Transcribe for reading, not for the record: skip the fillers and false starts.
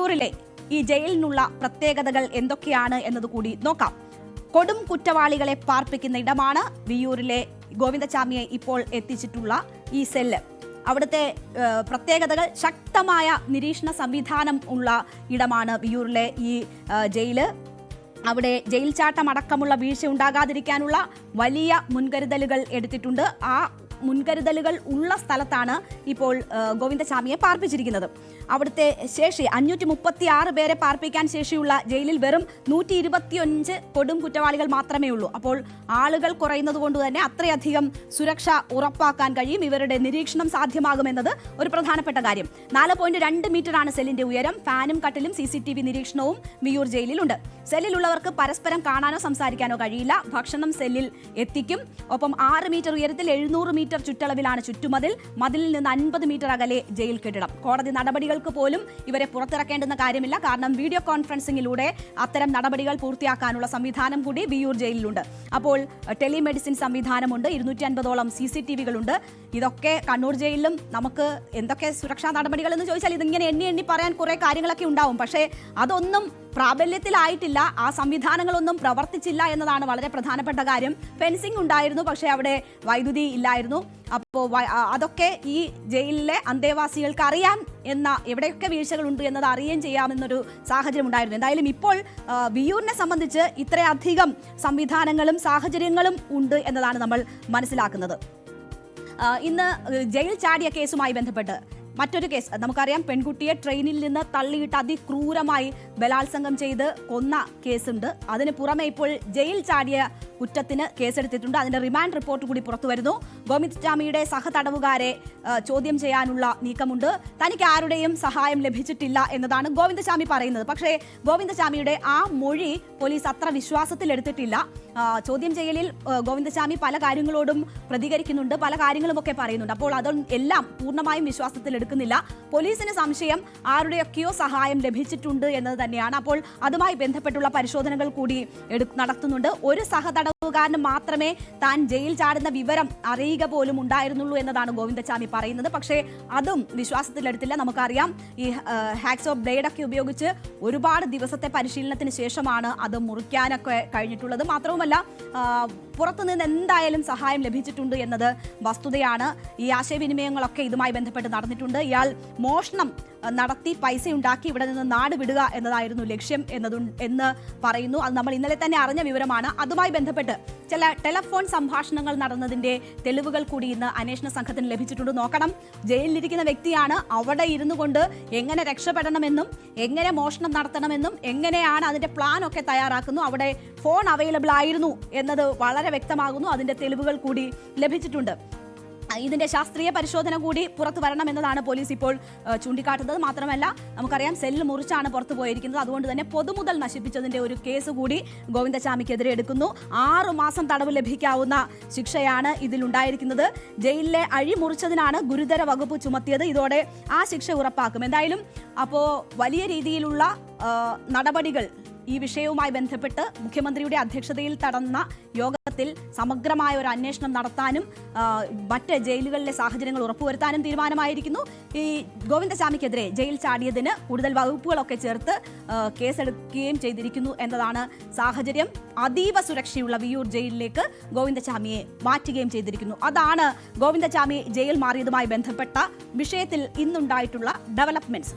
വിയ്യൂരിലെ ഈ ജയിലിനുള്ള പ്രത്യേകതകൾ എന്തൊക്കെയാണ് എന്നതുകൂടി നോക്കാം. കൊടും കുറ്റവാളികളെ പാർപ്പിക്കുന്ന ഇടമാണ് വിയ്യൂരിലെ ഗോവിന്ദചാമിയെ ഇപ്പോൾ എത്തിച്ചിട്ടുള്ള ഈ സെല്ല്. അവിടുത്തെ പ്രത്യേകതകൾ ശക്തമായ നിരീക്ഷണ സംവിധാനം ഉള്ള ഇടമാണ് വിയ്യൂരിലെ ഈ ജയില്. അവിടെ ജയിൽ ചാട്ടം അടക്കമുള്ള വീഴ്ച ഉണ്ടാകാതിരിക്കാനുള്ള വലിയ മുൻകരുതലുകൾ എടുത്തിട്ടുണ്ട്. ആ മുൻകരുതലുകൾ ഉള്ള സ്ഥലത്താണ് ഇപ്പോൾ ഗോവിന്ദചാമിയെ പാർപ്പിച്ചിരിക്കുന്നത്. അവിടുത്തെ ശേഷി 536 പേരെ പാർപ്പിക്കാൻ ശേഷിയുള്ള ജയിലിൽ വെറും 125 കൊടും കുറ്റവാളികൾ മാത്രമേ ഉള്ളൂ. അപ്പോൾ ആളുകൾ കുറയുന്നത് കൊണ്ട് തന്നെ അത്രയധികം സുരക്ഷ ഉറപ്പാക്കാൻ കഴിയും. ഇവരുടെ നിരീക്ഷണം സാധ്യമാകുമെന്നത് ഒരു പ്രധാനപ്പെട്ട കാര്യം. 4.2 മീറ്ററാണ് സെല്ലിന്റെ ഉയരം. ഫാനും കട്ടിലും CCTV നിരീക്ഷണവും വിയ്യൂർ ജയിലിലുണ്ട്. സെല്ലിലുള്ളവർക്ക് പരസ്പരം കാണാനോ സംസാരിക്കാനോ കഴിയില്ല. ഭക്ഷണം സെല്ലിൽ എത്തിക്കും. ഒപ്പം 6 മീറ്റർ ഉയരത്തിൽ 700 മീറ്റർ ചുറ്റളവിലാണ് ചുറ്റുമതിൽ. മതിലിൽ നിന്ന് 50 മീറ്റർ അകലെ ജയിൽ കെട്ടിടം. കോടതി നടപടികൾക്ക് പോലും ഇവരെ പുറത്തിറക്കേണ്ടുന്ന കാര്യമില്ല. കാരണം വീഡിയോ കോൺഫറൻസിംഗിലൂടെ അത്തരം നടപടികൾ പൂർത്തിയാക്കാനുള്ള സംവിധാനം കൂടി വിയ്യൂർ ജയിലിലുണ്ട്. അപ്പോൾ ടെലിമെഡിസിൻ സംവിധാനമുണ്ട്. 250ഓളം CCTVകളുണ്ട്. ഇതൊക്കെ കണ്ണൂർ ജയിലിലും നമുക്ക് എന്തൊക്കെ സുരക്ഷാ നടപടികൾ എന്ന് ചോദിച്ചാൽ ഇതിങ്ങനെ എണ്ണി പറയാൻ കുറെ കാര്യങ്ങളൊക്കെ ഉണ്ടാവും. പക്ഷേ അതൊന്നും പ്രാബല്യത്തിലായിട്ടില്ല. ആ സംവിധാനങ്ങളൊന്നും പ്രവർത്തിച്ചില്ല എന്നതാണ് വളരെ പ്രധാനപ്പെട്ട കാര്യം. ഫെൻസിംഗ് ഉണ്ടായിരുന്നു, പക്ഷേ അവിടെ വൈദ്യുതി ഇല്ലായിരുന്നു. അപ്പോൾ അതൊക്കെ ഈ ജയിലിലെ അന്തേവാസികൾക്ക് അറിയാം എന്ന എവിടെയൊക്കെ വീഴ്ചകളുണ്ട് എന്നത് അറിയുകയും ചെയ്യാമെന്നൊരു സാഹചര്യം ഉണ്ടായിരുന്നു. എന്തായാലും ഇപ്പോൾ വിയ്യൂരിനെ സംബന്ധിച്ച് ഇത്രയധികം സംവിധാനങ്ങളും സാഹചര്യങ്ങളും ഉണ്ട് എന്നതാണ് നമ്മൾ മനസ്സിലാക്കുന്നത്. ഇന്ന് ജയിൽ ചാടിയ കേസുമായി ബന്ധപ്പെട്ട് മറ്റൊരു കേസ് നമുക്കറിയാം. പെൺകുട്ടിയെ ട്രെയിനിൽ നിന്ന് തള്ളിയിട്ട് അതിക്രൂരമായി ബലാത്സംഗം ചെയ്ത് കൊന്ന കേസുണ്ട്. അതിന് പുറമെ ഇപ്പോൾ ജയിൽ ചാടിയ കുറ്റത്തിന് കേസെടുത്തിട്ടുണ്ട്. അതിന്റെ റിമാൻഡ് റിപ്പോർട്ട് കൂടി പുറത്തു വരുന്നു. ഗോവിന്ദചാമിയുടെ സഹതടവുകാരെ ചോദ്യം ചെയ്യാനുള്ള നീക്കമുണ്ട്. തനിക്ക് ആരുടെയും സഹായം ലഭിച്ചിട്ടില്ല എന്നതാണ് ഗോവിന്ദചാമി പറയുന്നത്. പക്ഷേ ഗോവിന്ദചാമിയുടെ ആ മൊഴി പോലീസ് അത്ര വിശ്വാസത്തിലെടുത്തിട്ടില്ല. ചോദ്യം ചെയ്യലിൽ ഗോവിന്ദചാമി പല കാര്യങ്ങളോടും പ്രതികരിക്കുന്നുണ്ട്, പല കാര്യങ്ങളുമൊക്കെ പറയുന്നുണ്ട്. അപ്പോൾ അതെല്ലാം പൂർണ്ണമായും വിശ്വാസത്തിൽ എടുക്കുന്നില്ല. പോലീസിന് സംശയം ആരുടെയൊക്കെയോ സഹായം ലഭിച്ചിട്ടുണ്ട് എന്നത് തന്നെയാണ്. അപ്പോൾ അതുമായി ബന്ധപ്പെട്ടുള്ള പരിശോധനകൾ കൂടി നടത്തുന്നുണ്ട്. ഒരു സഹതടവുകാരന് മാത്രമേ താൻ ജയിൽ ചാടുന്ന വിവരം അറിയുക പോലും ഉണ്ടായിരുന്നുള്ളൂ എന്നതാണ് ഗോവിന്ദചാമി പറയുന്നത്. പക്ഷേ അതും വിശ്വാസത്തിലെടുത്തില്ല. നമുക്കറിയാം, ഈ ഹാക്സോ ബ്ലേഡൊക്കെ ഉപയോഗിച്ച് ഒരുപാട് ദിവസത്തെ പരിശീലനത്തിന് ശേഷമാണ് അത് മുറിക്കാനൊക്കെ കഴിഞ്ഞിട്ടുള്ളത്. മാത്രവുമല്ല, പുറത്തുനിന്ന് എന്തായാലും സഹായം ലഭിച്ചിട്ടുണ്ട് എന്നത് വസ്തുതയാണ്. ഈ ആശയവിനിമയങ്ങളൊക്കെ ഇതുമായി ബന്ധപ്പെട്ട് നടന്നിട്ടുണ്ട്. ഇയാൾ മോഷണം നടത്തി പൈസ ഉണ്ടാക്കി ഇവിടെ നിന്ന് നാട് വിടുക എന്നതായിരുന്നു ലക്ഷ്യം എന്ന് പറയുന്നു. അത് നമ്മൾ ഇന്നലെ തന്നെ അറിഞ്ഞ വിവരമാണ്. അതുമായി ബന്ധപ്പെട്ട് ചില ടെലിഫോൺ സംഭാഷണങ്ങൾ നടന്നതിന്റെ തെളിവുകൾ കൂടി ഇന്ന് അന്വേഷണ സംഘത്തിന് ലഭിച്ചിട്ടുണ്ട്. നോക്കണം, ജയിലിലിരിക്കുന്ന വ്യക്തിയാണ്. അവിടെ ഇരുന്നു കൊണ്ട് എങ്ങനെ രക്ഷപ്പെടണമെന്നും എങ്ങനെ മോഷണം നടത്തണമെന്നും എങ്ങനെയാണ് അതിന്റെ പ്ലാൻ ഒക്കെ തയ്യാറാക്കുന്നു. അവിടെ ഫോൺ അവൈലബിൾ ആയിരുന്നു എന്നത് വളരെ വ്യക്തമാകുന്നു. അതിന്റെ തെളിവുകൾ കൂടി ലഭിച്ചിട്ടുണ്ട്. ഇതിന്റെ ശാസ്ത്രീയ പരിശോധന കൂടി പുറത്തു വരണമെന്നതാണ് പോലീസ് ഇപ്പോൾ ചൂണ്ടിക്കാട്ടുന്നത്. മാത്രമല്ല, നമുക്കറിയാം, സെല്ല് മുറിച്ചാണ് പുറത്തു പോയിരിക്കുന്നത്. അതുകൊണ്ട് തന്നെ പൊതുമുതൽ നശിപ്പിച്ചതിന്റെ ഒരു കേസ് കൂടി ഗോവിന്ദചാമിക്കെതിരെ എടുക്കുന്നു. 6 മാസം തടവ് ലഭിക്കാവുന്ന ശിക്ഷയാണ് ഇതിലുണ്ടായിരിക്കുന്നത്. ജയിലിലെ അഴി മുറിച്ചതിനാണ് ഗുരുതര വകുപ്പ് ചുമത്തിയത്. ഇതോടെ ആ ശിക്ഷ ഉറപ്പാക്കും. എന്തായാലും അപ്പോൾ വലിയ രീതിയിലുള്ള നടപടികൾ ഈ വിഷയവുമായി ബന്ധപ്പെട്ട് മുഖ്യമന്ത്രിയുടെ അധ്യക്ഷതയിൽ നടന്ന യോഗത്തിൽ സമഗ്രമായ ഒരു അന്വേഷണം നടത്താനും മറ്റ് ജയിലുകളിലെ സാഹചര്യങ്ങൾ ഉറപ്പുവരുത്താനും തീരുമാനമായിരിക്കുന്നു. ഈ ഗോവിന്ദചാമിക്കെതിരെ ജയിൽ ചാടിയതിന് കൂടുതൽ വകുപ്പുകളൊക്കെ ചേർത്ത് കേസെടുക്കുകയും ചെയ്തിരിക്കുന്നു എന്നതാണ് സാഹചര്യം. അതീവ സുരക്ഷയുള്ള വിയ്യൂർ ജയിലിലേക്ക് ഗോവിന്ദചാമിയെ മാറ്റുകയും ചെയ്തിരിക്കുന്നു. അതാണ് ഗോവിന്ദചാമി ജയിൽ മാറിയതുമായി ബന്ധപ്പെട്ട വിഷയത്തിൽ ഇന്നുണ്ടായിട്ടുള്ള ഡെവലപ്മെന്റ്സ്.